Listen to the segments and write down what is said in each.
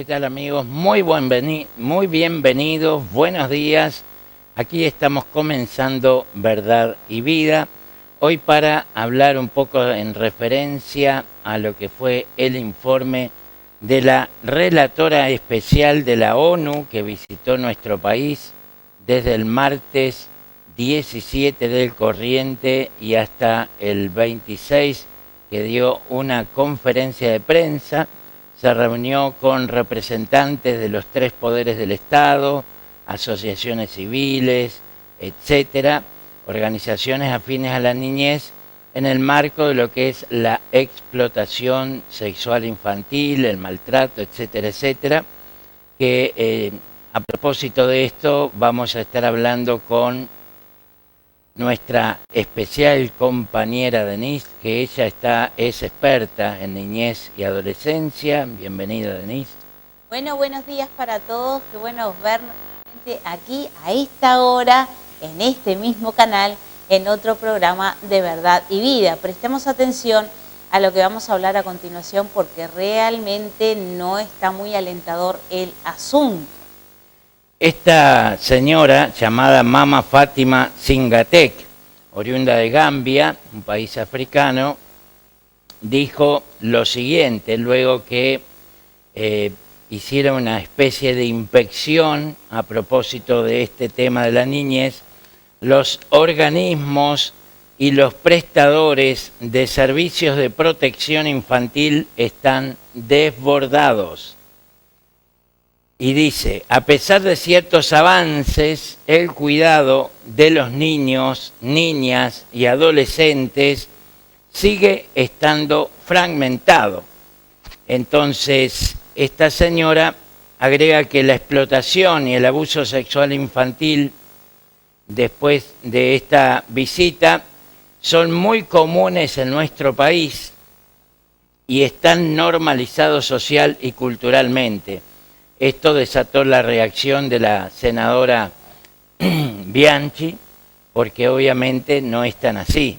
¿Qué tal, amigos? Muy bienvenidos, buenos días. Aquí estamos comenzando Verdad y Vida. Hoy para hablar un poco en referencia a lo que fue el informe de la relatora especial de la ONU que visitó nuestro país desde el martes 17 del corriente y hasta el 26, que dio una conferencia de prensa. Se reunió con representantes de los 3 poderes del Estado, asociaciones civiles, etcétera, organizaciones afines a la niñez, en el marco de lo que es la explotación sexual infantil, el maltrato, etcétera, etcétera, que a propósito de esto vamos a estar hablando con nuestra especial compañera Denise, que ella es experta en niñez y adolescencia. Bienvenida, Denise. Bueno, buenos días para todos. Qué bueno ver nuevamente aquí a esta hora, en este mismo canal, en otro programa de Verdad y Vida. Prestemos atención a lo que vamos a hablar a continuación porque realmente no está muy alentador el asunto. Esta señora, llamada Mama Fátima Singatek, oriunda de Gambia, un país africano, dijo lo siguiente, luego que hiciera una especie de inspección a propósito de este tema de la niñez: los organismos y los prestadores de servicios de protección infantil están desbordados. Y dice, a pesar de ciertos avances, el cuidado de los niños, niñas y adolescentes sigue estando fragmentado. Entonces, esta señora agrega que la explotación y el abuso sexual infantil, después de esta visita, son muy comunes en nuestro país y están normalizados social y culturalmente. Esto desató la reacción de la senadora Bianchi, porque obviamente no están así.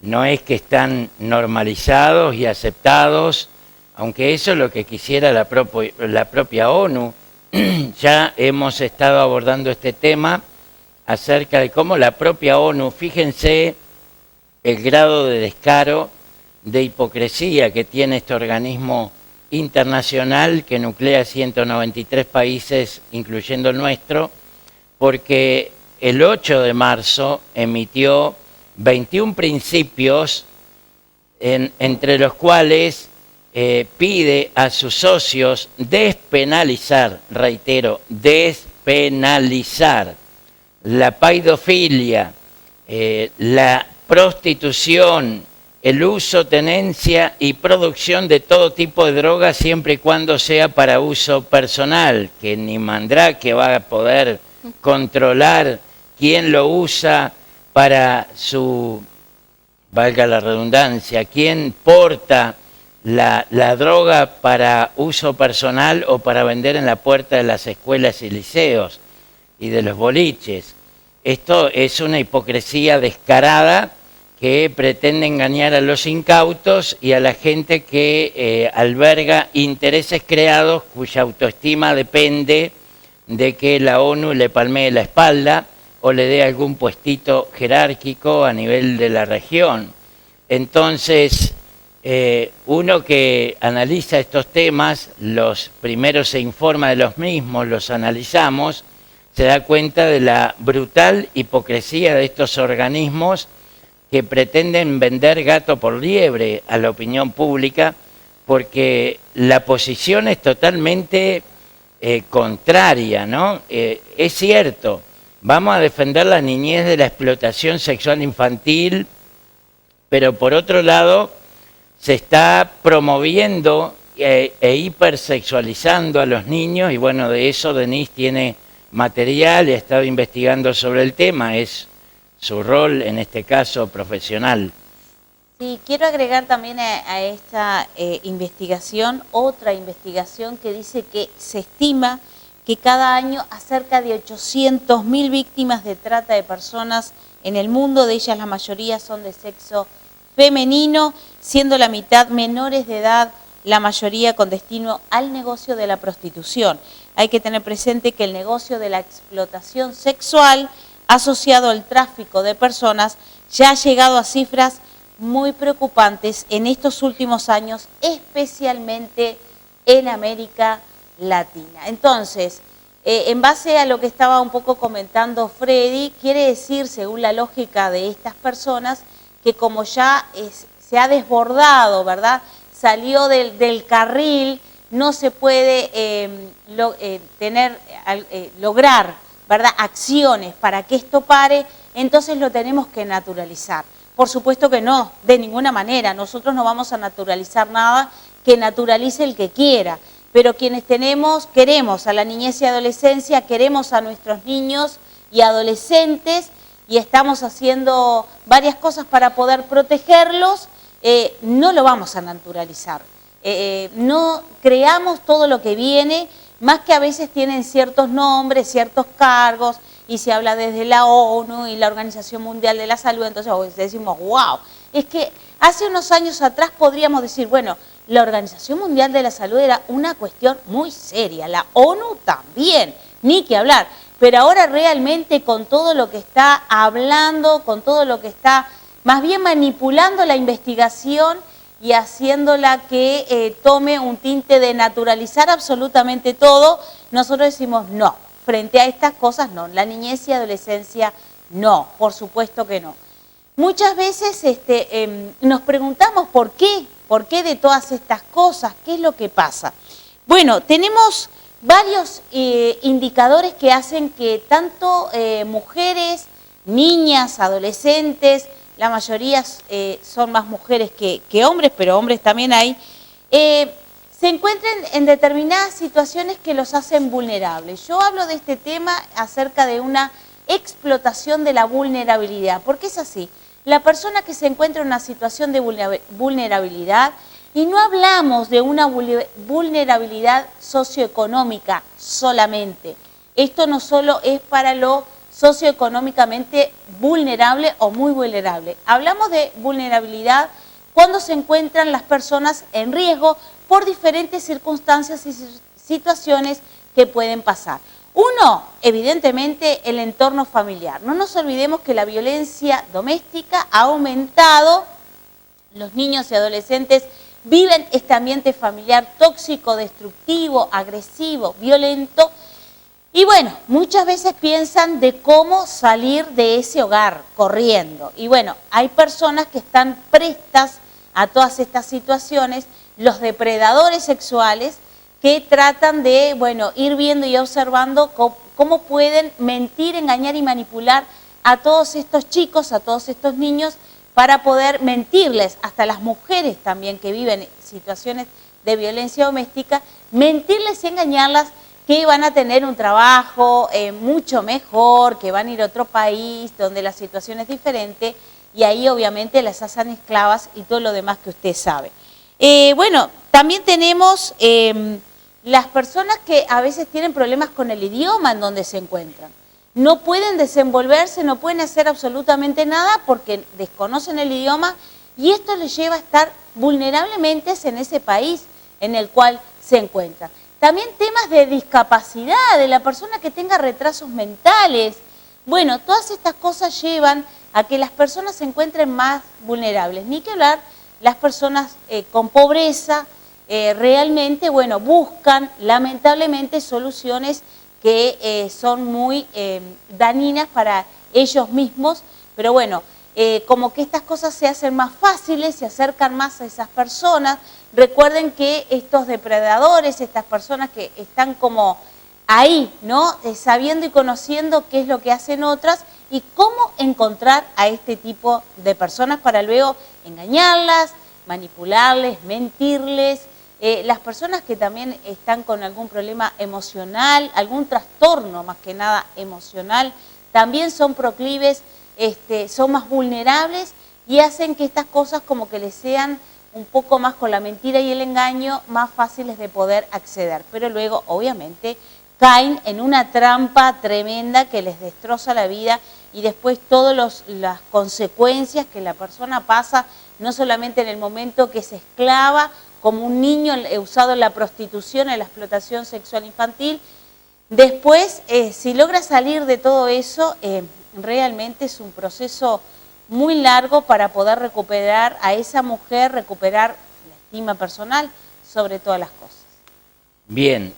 No es que están normalizados y aceptados, aunque eso es lo que quisiera la propia ONU. Ya hemos estado abordando este tema acerca de cómo la propia ONU, fíjense el grado de descaro, de hipocresía que tiene este organismo internacional que nuclea 193 países, incluyendo el nuestro, porque el 8 de marzo emitió 21 principios, entre los cuales pide a sus socios despenalizar, reitero, despenalizar la paidofilia, la prostitución, el uso, tenencia y producción de todo tipo de drogas siempre y cuando sea para uso personal, que ni Mandrake va a poder controlar quién lo usa para su, valga la redundancia, quién porta la droga para uso personal o para vender en la puerta de las escuelas y liceos y de los boliches. Esto es una hipocresía descarada que pretende engañar a los incautos y a la gente que alberga intereses creados cuya autoestima depende de que la ONU le palmee la espalda o le dé algún puestito jerárquico a nivel de la región. Entonces, uno que analiza estos temas, los primeros se informa de los mismos, los analizamos, se da cuenta de la brutal hipocresía de estos organismos que pretenden vender gato por liebre a la opinión pública, porque la posición es totalmente contraria, ¿no? Es cierto, vamos a defender la niñez de la explotación sexual infantil, pero por otro lado se está promoviendo e hipersexualizando a los niños, y bueno, de eso Denise tiene material y ha estado investigando sobre el tema, es su rol, en este caso, profesional. Sí, quiero agregar también a esta investigación, otra investigación que dice que se estima que cada año a cerca de 800.000 víctimas de trata de personas en el mundo, de ellas la mayoría son de sexo femenino, siendo la mitad menores de edad la mayoría con destino al negocio de la prostitución. Hay que tener presente que el negocio de la explotación sexual asociado al tráfico de personas ya ha llegado a cifras muy preocupantes en estos últimos años, especialmente en América Latina. Entonces, en base a lo que estaba un poco comentando Freddy, quiere decir, según la lógica de estas personas, que como ya se ha desbordado, ¿verdad?, salió del carril, no se puede lograr, ¿verdad?, acciones para que esto pare, entonces lo tenemos que naturalizar. Por supuesto que no, de ninguna manera. Nosotros no vamos a naturalizar nada que naturalice el que quiera. Pero quienes queremos a la niñez y adolescencia, queremos a nuestros niños y adolescentes y estamos haciendo varias cosas para poder protegerlos, no lo vamos a naturalizar. No creamos todo lo que viene, más que a veces tienen ciertos nombres, ciertos cargos, y se habla desde la ONU y la Organización Mundial de la Salud, entonces decimos, wow, es que hace unos años atrás podríamos decir, bueno, la Organización Mundial de la Salud era una cuestión muy seria, la ONU también, ni que hablar, pero ahora realmente con todo lo que está hablando, con todo lo que está más bien manipulando la investigación y haciéndola que tome un tinte de naturalizar absolutamente todo, nosotros decimos no. Frente a estas cosas, no. La niñez y adolescencia, no. Por supuesto que no. Muchas veces nos preguntamos por qué de todas estas cosas, qué es lo que pasa. Bueno, tenemos varios indicadores que hacen que tanto mujeres, niñas, adolescentes, la mayoría son más mujeres que hombres, pero hombres también hay, se encuentren en determinadas situaciones que los hacen vulnerables. Yo hablo de este tema acerca de una explotación de la vulnerabilidad, porque es así. La persona que se encuentra en una situación de vulnerabilidad, y no hablamos de una vulnerabilidad socioeconómica solamente, esto no solo es para lo socioeconómicamente vulnerable o muy vulnerable, hablamos de vulnerabilidad cuando se encuentran las personas en riesgo por diferentes circunstancias y situaciones que pueden pasar. Uno, evidentemente, el entorno familiar. No nos olvidemos que la violencia doméstica ha aumentado, los niños y adolescentes viven este ambiente familiar tóxico, destructivo, agresivo, violento, y bueno, muchas veces piensan de cómo salir de ese hogar corriendo. Y bueno, hay personas que están prestas a todas estas situaciones, los depredadores sexuales, que tratan de, bueno, ir viendo y observando cómo pueden mentir, engañar y manipular a todos estos chicos, a todos estos niños, para poder mentirles, hasta las mujeres también que viven situaciones de violencia doméstica, mentirles y engañarlas que van a tener un trabajo mucho mejor, que van a ir a otro país donde la situación es diferente, y ahí obviamente las hacen esclavas y todo lo demás que usted sabe. Bueno, también tenemos las personas que a veces tienen problemas con el idioma en donde se encuentran. No pueden desenvolverse, no pueden hacer absolutamente nada porque desconocen el idioma, y esto les lleva a estar vulnerablemente en ese país en el cual se encuentran. También temas de discapacidad, de la persona que tenga retrasos mentales. Bueno, todas estas cosas llevan a que las personas se encuentren más vulnerables. Ni que hablar, las personas con pobreza realmente, bueno, buscan lamentablemente soluciones que son muy dañinas para ellos mismos, pero bueno, como que estas cosas se hacen más fáciles, se acercan más a esas personas. Recuerden que estos depredadores, estas personas que están como ahí, ¿no? Sabiendo y conociendo qué es lo que hacen otras y cómo encontrar a este tipo de personas para luego engañarlas, manipularles, mentirles. Las personas que también están con algún problema emocional, algún trastorno más que nada emocional, también son proclives, son más vulnerables y hacen que estas cosas como que les sean un poco más con la mentira y el engaño más fáciles de poder acceder. Pero luego, obviamente, caen en una trampa tremenda que les destroza la vida y después todas las consecuencias que la persona pasa, no solamente en el momento que se esclava como un niño usado en la prostitución, en la explotación sexual infantil. Después, si logra salir de todo eso, realmente es un proceso muy largo para poder recuperar a esa mujer, recuperar la estima personal sobre todas las cosas. Bien,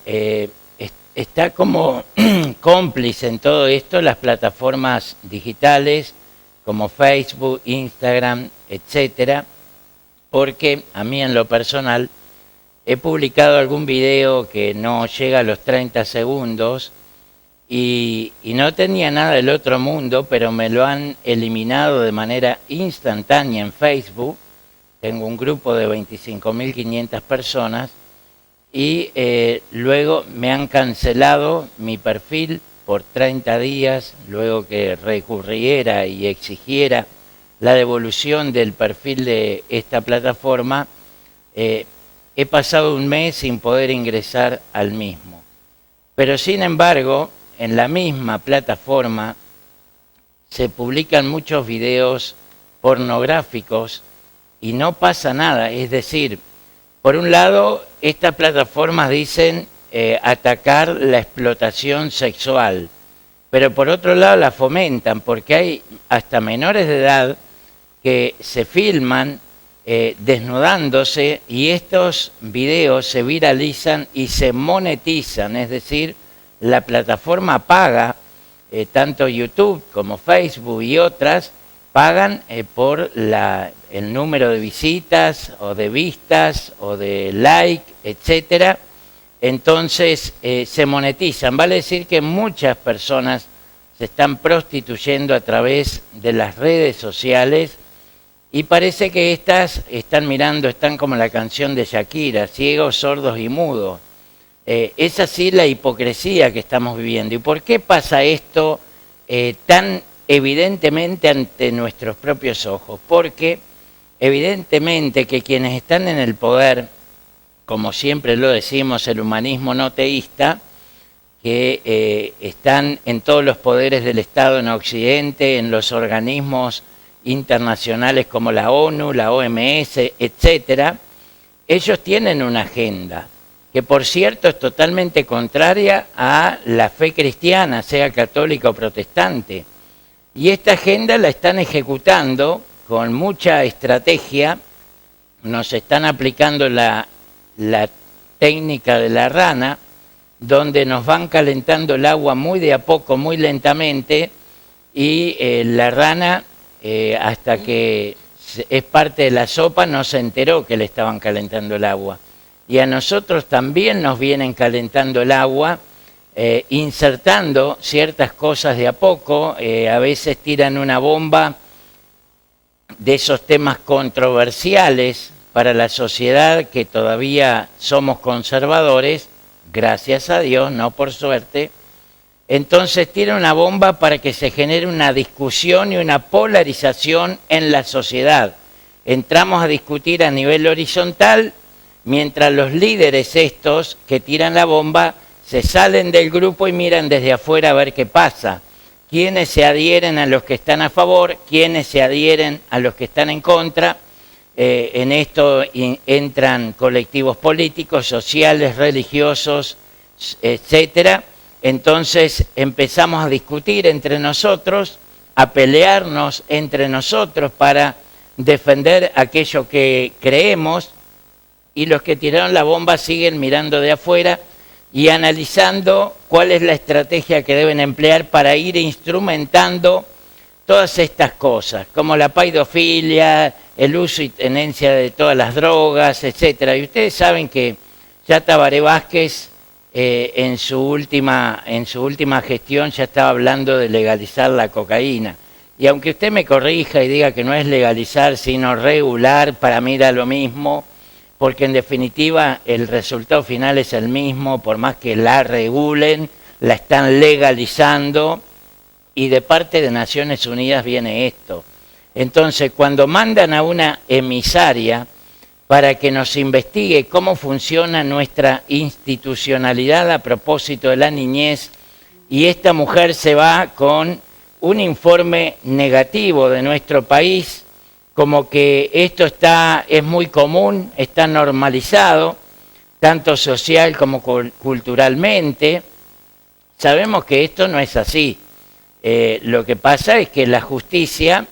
está como cómplice en todo esto las plataformas digitales como Facebook, Instagram, etcétera, porque a mí en lo personal he publicado algún video que no llega a los 30 segundos y no tenía nada del otro mundo, pero me lo han eliminado de manera instantánea en Facebook. Tengo un grupo de 25.500 personas y luego me han cancelado mi perfil por 30 días, luego que recurriera y exigiera la devolución del perfil de esta plataforma. He pasado un mes sin poder ingresar al mismo. Pero sin embargo, en la misma plataforma se publican muchos videos pornográficos y no pasa nada. Es decir, por un lado, estas plataformas dicen atacar la explotación sexual, pero por otro lado la fomentan, porque hay hasta menores de edad que se filman desnudándose y estos videos se viralizan y se monetizan, es decir, la plataforma paga, tanto YouTube como Facebook y otras, pagan por el número de visitas o de vistas o de like, etcétera. Entonces se monetizan. Vale decir que muchas personas se están prostituyendo a través de las redes sociales y parece que estas están mirando, están como la canción de Shakira, ciegos, sordos y mudos. Es así la hipocresía que estamos viviendo. ¿Y por qué pasa esto tan evidentemente ante nuestros propios ojos? Porque evidentemente que quienes están en el poder, como siempre lo decimos, el humanismo no teísta, que están en todos los poderes del Estado en Occidente, en los organismos internacionales como la ONU, la OMS, etcétera, ellos tienen una agenda que, por cierto, es totalmente contraria a la fe cristiana, sea católica o protestante. Y esta agenda la están ejecutando con mucha estrategia. Nos están aplicando la técnica de la rana, donde nos van calentando el agua muy de a poco, muy lentamente, y la rana, hasta que es parte de la sopa, no se enteró que le estaban calentando el agua. Y a nosotros también nos vienen calentando el agua, insertando ciertas cosas de a poco. A veces tiran una bomba de esos temas controversiales para la sociedad, que todavía somos conservadores, gracias a Dios, no por suerte. Entonces tiran una bomba para que se genere una discusión y una polarización en la sociedad. Entramos a discutir a nivel horizontal, mientras los líderes estos que tiran la bomba se salen del grupo y miran desde afuera a ver qué pasa. Quiénes se adhieren a los que están a favor, quiénes se adhieren a los que están en contra. En esto entran colectivos políticos, sociales, religiosos, etcétera. Entonces empezamos a discutir entre nosotros, a pelearnos entre nosotros para defender aquello que creemos, y los que tiraron la bomba siguen mirando de afuera y analizando cuál es la estrategia que deben emplear para ir instrumentando todas estas cosas, como la paidofilia, el uso y tenencia de todas las drogas, etcétera. Y ustedes saben que ya Tabaré Vázquez en su última gestión ya estaba hablando de legalizar la cocaína. Y aunque usted me corrija y diga que no es legalizar sino regular, para mí da lo mismo, porque en definitiva el resultado final es el mismo. Por más que la regulen, la están legalizando, y de parte de Naciones Unidas viene esto. Entonces, cuando mandan a una emisaria para que nos investigue cómo funciona nuestra institucionalidad a propósito de la niñez, y esta mujer se va con un informe negativo de nuestro país, como que esto es muy común, está normalizado, tanto social como culturalmente. Sabemos que esto no es así. Lo que pasa es que la justicia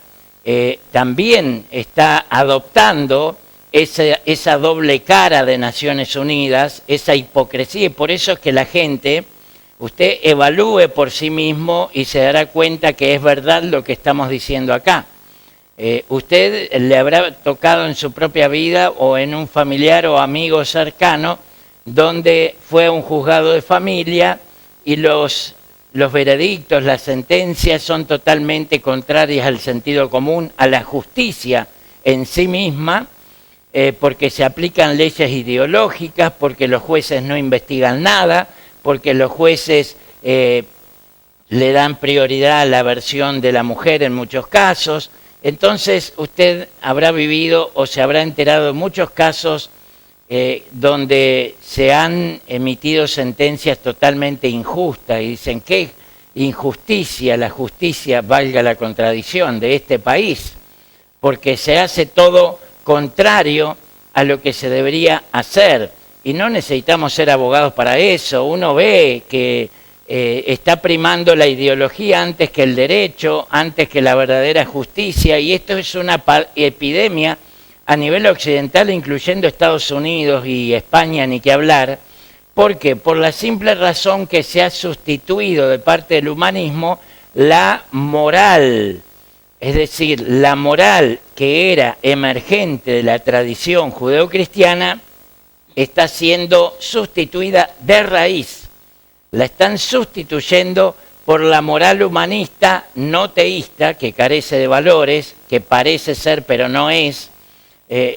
también está adoptando esa doble cara de Naciones Unidas, esa hipocresía, y por eso es que la gente, usted evalúe por sí mismo y se dará cuenta que es verdad lo que estamos diciendo acá. Usted le habrá tocado en su propia vida o en un familiar o amigo cercano donde fue a un juzgado de familia y los veredictos, las sentencias son totalmente contrarias al sentido común, a la justicia en sí misma, porque se aplican leyes ideológicas, porque los jueces no investigan nada, porque los jueces le dan prioridad a la versión de la mujer en muchos casos. Entonces usted habrá vivido o se habrá enterado de muchos casos donde se han emitido sentencias totalmente injustas y dicen qué injusticia, la justicia, valga la contradicción, de este país, porque se hace todo contrario a lo que se debería hacer y no necesitamos ser abogados para eso. Uno ve que está primando la ideología antes que el derecho, antes que la verdadera justicia, y esto es una epidemia a nivel occidental, incluyendo Estados Unidos y España, ni que hablar. ¿Por qué? Por la simple razón que se ha sustituido de parte del humanismo la moral, es decir, la moral que era emergente de la tradición judeocristiana está siendo sustituida de raíz. La están sustituyendo por la moral humanista no teísta, que carece de valores, que parece ser pero no es.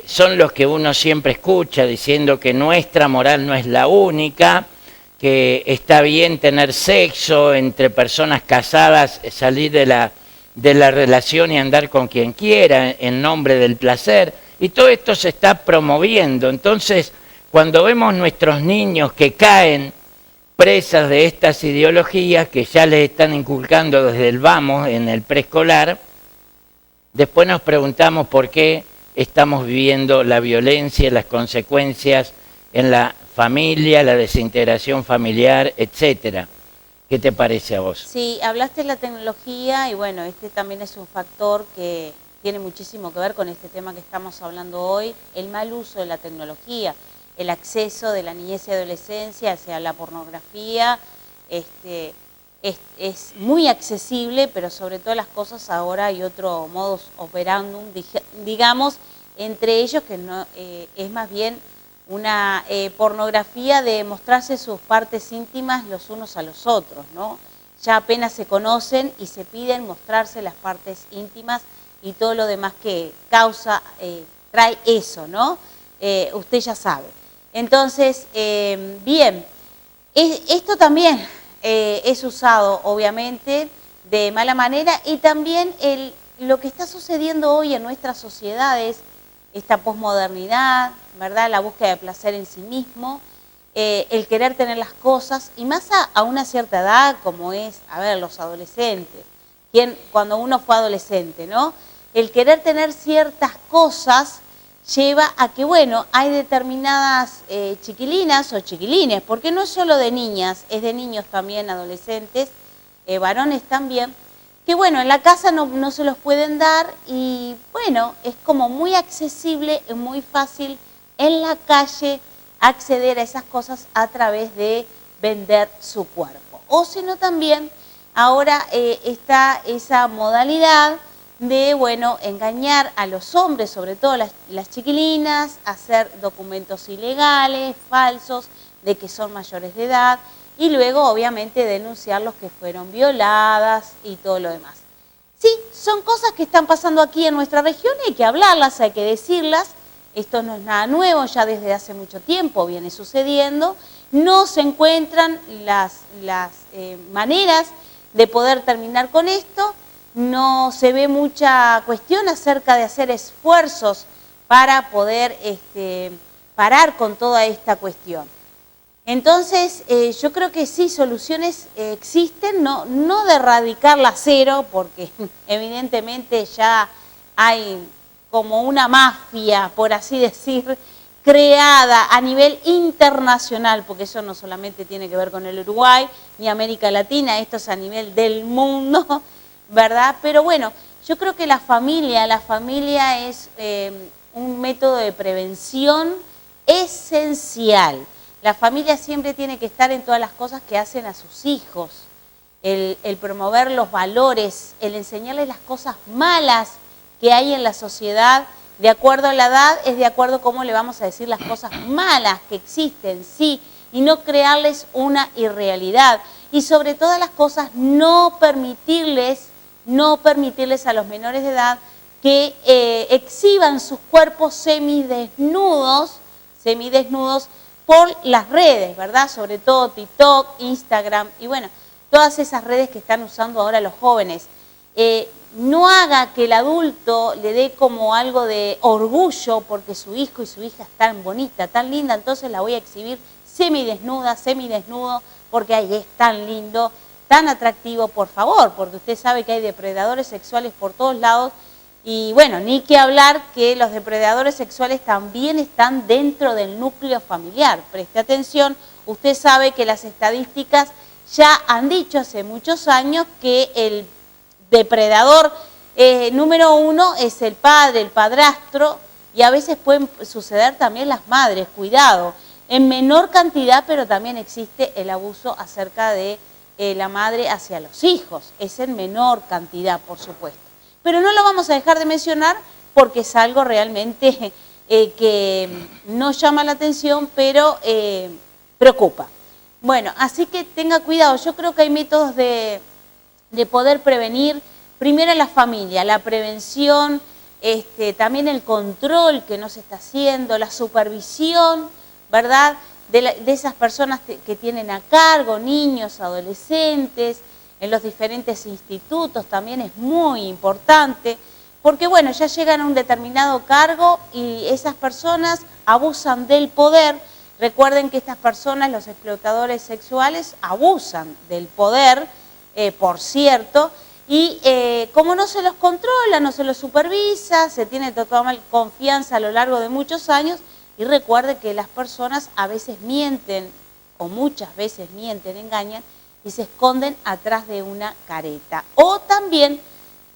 Son los que uno siempre escucha diciendo que nuestra moral no es la única, que está bien tener sexo entre personas casadas, salir de la relación y andar con quien quiera en nombre del placer. Y todo esto se está promoviendo. Entonces, cuando vemos nuestros niños que caen presas de estas ideologías que ya les están inculcando desde el vamos en el preescolar, después nos preguntamos por qué estamos viviendo la violencia, las consecuencias en la familia, la desintegración familiar, etcétera. ¿Qué te parece a vos? Sí, hablaste de la tecnología y bueno, este también es un factor que tiene muchísimo que ver con este tema que estamos hablando hoy, el mal uso de la tecnología, el acceso de la niñez y adolescencia hacia la pornografía, es muy accesible, pero sobre todas las cosas ahora hay otro modus operandum, digamos, entre ellos que no, es más bien una pornografía de mostrarse sus partes íntimas los unos a los otros, ¿no? Ya apenas se conocen y se piden mostrarse las partes íntimas y todo lo demás que causa, trae eso, ¿no? Usted ya sabe. Entonces, bien, esto también es usado, obviamente, de mala manera y también lo que está sucediendo hoy en nuestras sociedades, esta posmodernidad, ¿verdad? La búsqueda de placer en sí mismo, el querer tener las cosas, y más a una cierta edad, como es, a ver, los adolescentes, cuando uno fue adolescente, ¿no? El querer tener ciertas cosas lleva a que, bueno, hay determinadas chiquilinas o chiquilines, porque no es solo de niñas, es de niños también, adolescentes, varones también, que bueno, en la casa no se los pueden dar y bueno, es como muy accesible, es muy fácil en la calle acceder a esas cosas a través de vender su cuerpo. O si no también, ahora está esa modalidad de, bueno, engañar a los hombres, sobre todo las chiquilinas, hacer documentos ilegales, falsos, de que son mayores de edad, y luego, obviamente, denunciar los que fueron violadas y todo lo demás. Sí, son cosas que están pasando aquí en nuestra región, hay que hablarlas, hay que decirlas. Esto no es nada nuevo, ya desde hace mucho tiempo viene sucediendo. No se encuentran las maneras de poder terminar con esto. No se ve mucha cuestión acerca de hacer esfuerzos para poder parar con toda esta cuestión. Entonces, yo creo que sí, soluciones existen, no de erradicarla a cero, porque evidentemente ya hay como una mafia, por así decir, creada a nivel internacional, porque eso no solamente tiene que ver con el Uruguay ni América Latina, esto es a nivel del mundo, ¿verdad? Pero bueno, yo creo que la familia es un método de prevención esencial. La familia siempre tiene que estar en todas las cosas que hacen a sus hijos, el promover los valores, el enseñarles las cosas malas que hay en la sociedad. De acuerdo a la edad, es de acuerdo a cómo le vamos a decir las cosas malas que existen, sí, y no crearles una irrealidad. Y sobre todas las cosas, no permitirles a los menores de edad que exhiban sus cuerpos semidesnudos por las redes, ¿verdad? Sobre todo TikTok, Instagram y bueno, todas esas redes que están usando ahora los jóvenes. No haga que el adulto le dé como algo de orgullo porque su hijo y su hija es tan bonita, tan linda, entonces la voy a exhibir semidesnudo, porque ahí es tan lindo, tan atractivo, por favor, porque usted sabe que hay depredadores sexuales por todos lados y bueno, ni que hablar que los depredadores sexuales también están dentro del núcleo familiar. Preste atención, usted sabe que las estadísticas ya han dicho hace muchos años que el depredador número uno es el padre, el padrastro, y a veces pueden suceder también las madres, cuidado, en menor cantidad, pero también existe el abuso acerca de la madre hacia los hijos, es en menor cantidad, por supuesto. Pero no lo vamos a dejar de mencionar porque es algo realmente que no llama la atención, pero preocupa. Bueno, así que tenga cuidado, yo creo que hay métodos de poder prevenir, primero la familia, la prevención, también el control que no se está haciendo, la supervisión, ¿verdad?, de esas personas que tienen a cargo, niños, adolescentes, en los diferentes institutos también es muy importante, porque bueno, ya llegan a un determinado cargo y esas personas abusan del poder. Recuerden que estas personas, los explotadores sexuales, abusan del poder, por cierto, y como no se los controla, no se los supervisa, se tiene total confianza a lo largo de muchos años, y recuerde que las personas a veces mienten, o muchas veces mienten, engañan, y se esconden atrás de una careta. O también,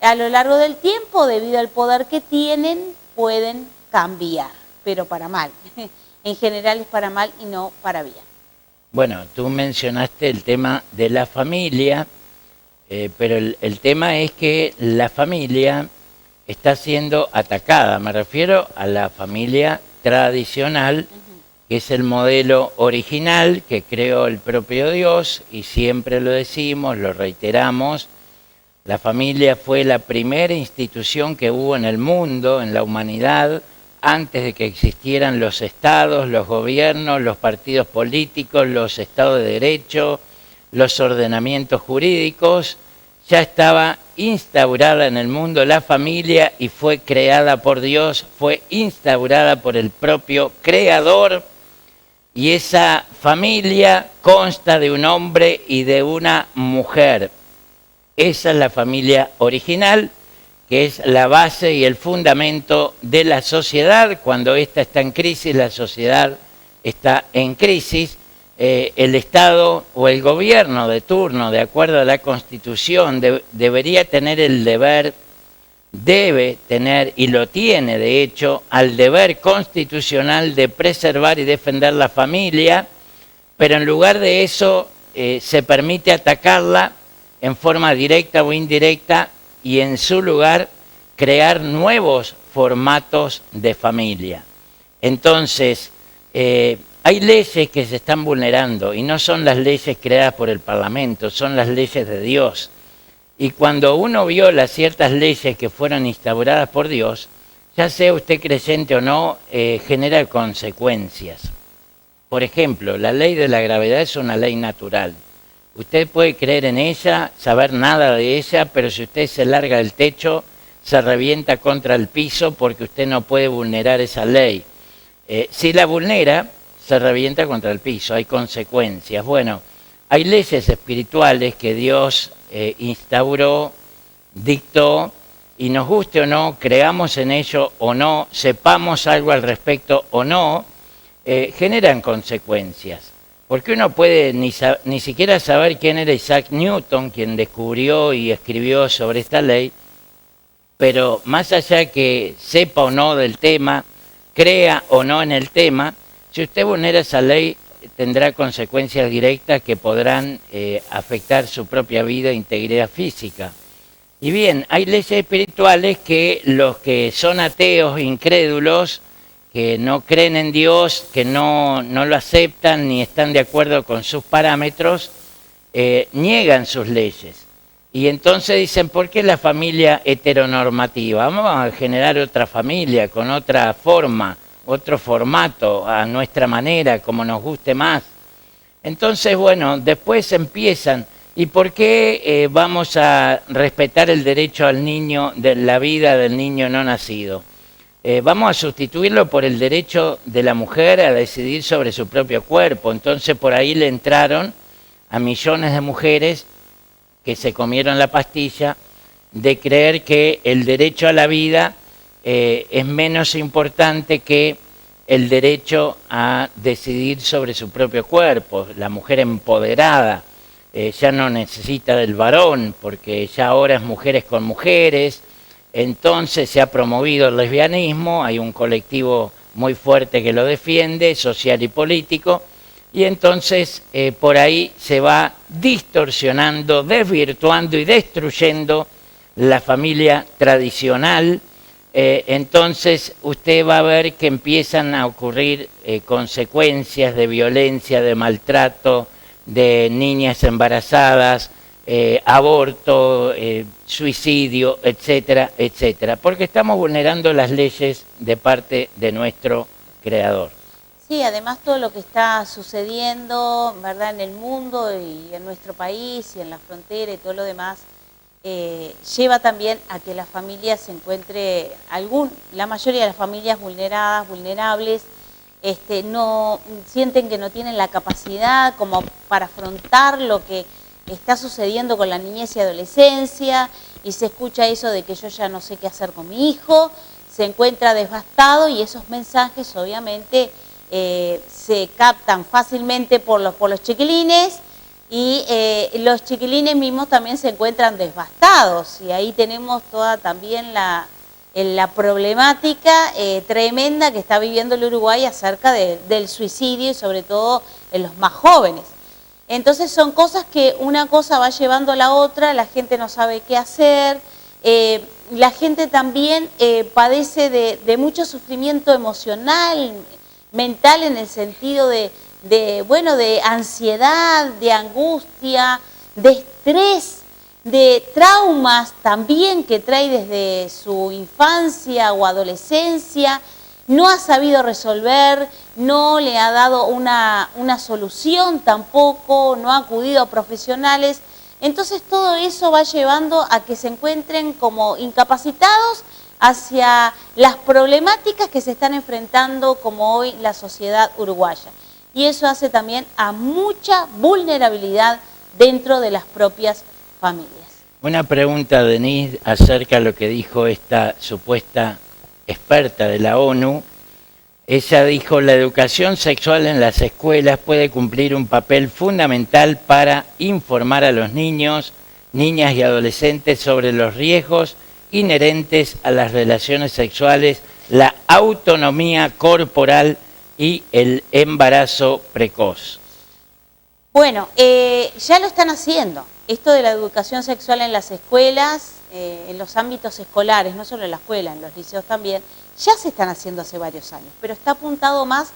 a lo largo del tiempo, debido al poder que tienen, pueden cambiar, pero para mal. En general es para mal y no para bien. Bueno, tú mencionaste el tema de la familia, pero el tema es que la familia está siendo atacada. Me refiero a la familia tradicional, que es el modelo original que creó el propio Dios, y siempre lo decimos, lo reiteramos. La familia fue la primera institución que hubo en el mundo, en la humanidad, antes de que existieran los estados, los gobiernos, los partidos políticos, los estados de derecho, los ordenamientos jurídicos. Ya estaba instaurada en el mundo la familia y fue creada por Dios, fue instaurada por el propio Creador, y esa familia consta de un hombre y de una mujer. Esa es la familia original, que es la base y el fundamento de la sociedad. Cuando ésta está en crisis, la sociedad está en crisis. El Estado o el gobierno de turno, de acuerdo a la Constitución, debería tener el deber, debe tener, y lo tiene de hecho, al deber constitucional de preservar y defender la familia, pero en lugar de eso se permite atacarla en forma directa o indirecta y en su lugar crear nuevos formatos de familia. Entonces, hay leyes que se están vulnerando y no son las leyes creadas por el Parlamento, son las leyes de Dios. Y cuando uno viola ciertas leyes que fueron instauradas por Dios, ya sea usted creyente o no, genera consecuencias. Por ejemplo, la ley de la gravedad es una ley natural. Usted puede creer en ella, saber nada de ella, pero si usted se larga del techo, se revienta contra el piso porque usted no puede vulnerar esa ley. Si la vulnera, se revienta contra el piso, hay consecuencias. Bueno, hay leyes espirituales que Dios instauró, dictó, y nos guste o no, creamos en ello o no, sepamos algo al respecto o no, generan consecuencias. Porque uno puede ni siquiera saber quién era Isaac Newton, quien descubrió y escribió sobre esta ley, pero más allá que sepa o no del tema, crea o no en el tema, si usted vulnera esa ley, tendrá consecuencias directas que podrán afectar su propia vida e integridad física. Y bien, hay leyes espirituales que los que son ateos, incrédulos, que no creen en Dios, que no lo aceptan ni están de acuerdo con sus parámetros, niegan sus leyes. Y entonces dicen, ¿por qué la familia heteronormativa? Vamos a generar otra familia con otra forma, otro formato, a nuestra manera, como nos guste más. Entonces, bueno, después empiezan, ¿y por qué vamos a respetar el derecho al niño, de la vida del niño no nacido? Vamos a sustituirlo por el derecho de la mujer a decidir sobre su propio cuerpo. Entonces, por ahí le entraron a millones de mujeres que se comieron la pastilla de creer que el derecho a la vida es menos importante que el derecho a decidir sobre su propio cuerpo. La mujer empoderada ya no necesita del varón, porque ya ahora es mujeres con mujeres. Entonces se ha promovido el lesbianismo, hay un colectivo muy fuerte que lo defiende, social y político, y entonces por ahí se va distorsionando, desvirtuando y destruyendo la familia tradicional. Entonces usted va a ver que empiezan a ocurrir consecuencias de violencia, de maltrato, de niñas embarazadas, aborto, suicidio, etcétera, etcétera, porque estamos vulnerando las leyes de parte de nuestro Creador. Sí, además todo lo que está sucediendo, ¿verdad?, en el mundo y en nuestro país y en la frontera y todo lo demás, lleva también a que la familia se encuentre, la mayoría de las familias vulneradas, vulnerables, no sienten que no tienen la capacidad como para afrontar lo que está sucediendo con la niñez y adolescencia, y se escucha eso de que yo ya no sé qué hacer con mi hijo, se encuentra devastado, y esos mensajes obviamente se captan fácilmente por los chiquilines, y los chiquilines mismos también se encuentran devastados, y ahí tenemos toda también la problemática tremenda que está viviendo el Uruguay acerca del suicidio, y sobre todo en los más jóvenes. Entonces son cosas que una cosa va llevando a la otra, la gente no sabe qué hacer, la gente también padece de mucho sufrimiento emocional, mental, en el sentido de ansiedad, de angustia, de estrés, de traumas también que trae desde su infancia o adolescencia. No ha sabido resolver, no le ha dado una solución tampoco, no ha acudido a profesionales. Entonces todo eso va llevando a que se encuentren como incapacitados hacia las problemáticas que se están enfrentando como hoy la sociedad uruguaya. Y eso hace también a mucha vulnerabilidad dentro de las propias familias. Una pregunta, Denise, acerca de lo que dijo esta supuesta experta de la ONU. Ella dijo, la educación sexual en las escuelas puede cumplir un papel fundamental para informar a los niños, niñas y adolescentes sobre los riesgos inherentes a las relaciones sexuales, la autonomía corporal y el embarazo precoz. Bueno, ya lo están haciendo. Esto de la educación sexual en las escuelas, en los ámbitos escolares, no solo en la escuela, en los liceos también, ya se están haciendo hace varios años, pero está apuntado más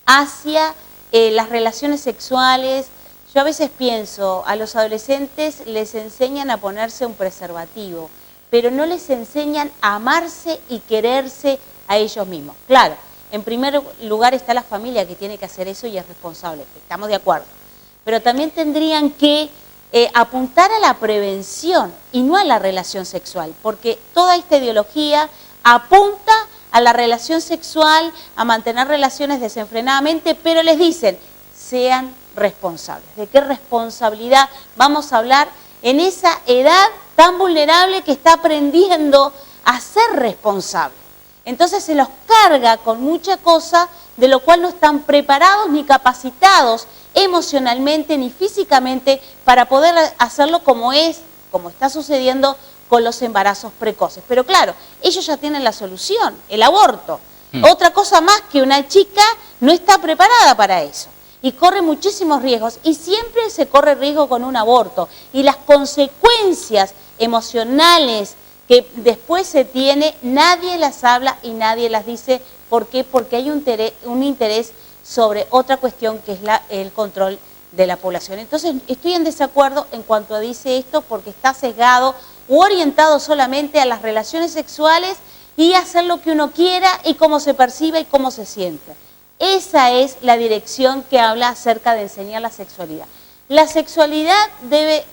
hacia las relaciones sexuales. Yo a veces pienso, a los adolescentes les enseñan a ponerse un preservativo, pero no les enseñan a amarse y quererse a ellos mismos. Claro, en primer lugar está la familia que tiene que hacer eso y es responsable, estamos de acuerdo, pero también tendrían que apuntar a la prevención y no a la relación sexual, porque toda esta ideología apunta a la relación sexual, a mantener relaciones desenfrenadamente, pero les dicen, sean responsables. ¿De qué responsabilidad vamos a hablar en esa edad tan vulnerable que está aprendiendo a ser responsables. Entonces se los carga con mucha cosa de lo cual no están preparados ni capacitados emocionalmente ni físicamente para poder hacerlo como está sucediendo con los embarazos precoces. Pero claro, ellos ya tienen la solución, el aborto. Otra cosa más que una chica no está preparada para eso y corre muchísimos riesgos y siempre se corre riesgo con un aborto y las consecuencias emocionales que después se tiene, nadie las habla y nadie las dice. ¿Por qué? Porque hay un interés sobre otra cuestión que es el control de la población. Entonces estoy en desacuerdo en cuanto a dice esto porque está sesgado u orientado solamente a las relaciones sexuales y hacer lo que uno quiera y cómo se percibe y cómo se siente. Esa es la dirección que habla acerca de enseñar la sexualidad. La sexualidad debe,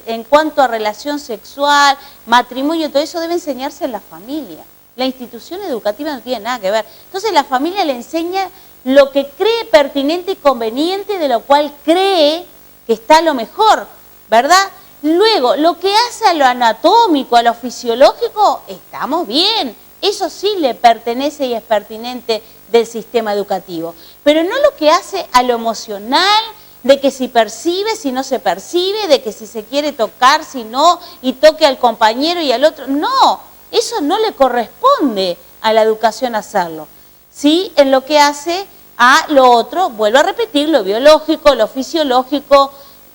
en cuanto a relación sexual, matrimonio, todo eso debe enseñarse en la familia. La institución educativa no tiene nada que ver. Entonces la familia le enseña lo que cree pertinente y conveniente, de lo cual cree que está lo mejor, ¿verdad? Luego, lo que hace a lo anatómico, a lo fisiológico, estamos bien. Eso sí le pertenece y es pertinente del sistema educativo. Pero no lo que hace a lo emocional, de que si percibe, si no se percibe, de que si se quiere tocar, si no, y toque al compañero y al otro. No, eso no le corresponde a la educación hacerlo. Sí, en lo que hace a lo otro, vuelvo a repetir, lo biológico, lo fisiológico,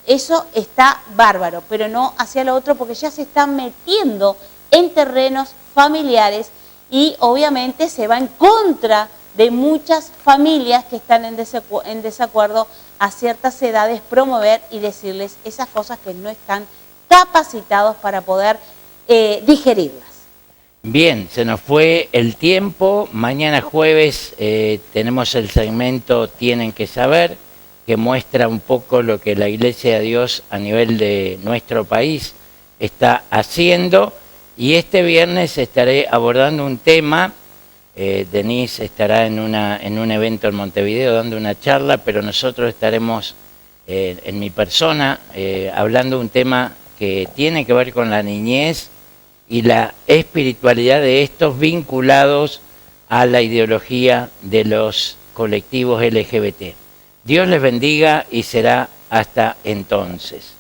eso está bárbaro, pero no hacia lo otro porque ya se están metiendo en terrenos familiares y obviamente se va en contra de muchas familias que están en desacuerdo a ciertas edades promover y decirles esas cosas que no están capacitados para poder digerirlas. Bien, se nos fue el tiempo. Mañana jueves tenemos el segmento Tienen que Saber, que muestra un poco lo que la Iglesia de Dios a nivel de nuestro país está haciendo. Y este viernes estaré abordando un tema. Denise estará en un evento en Montevideo dando una charla, pero nosotros estaremos en mi persona hablando de un tema que tiene que ver con la niñez y la espiritualidad de estos vinculados a la ideología de los colectivos LGBT. Dios les bendiga y será hasta entonces.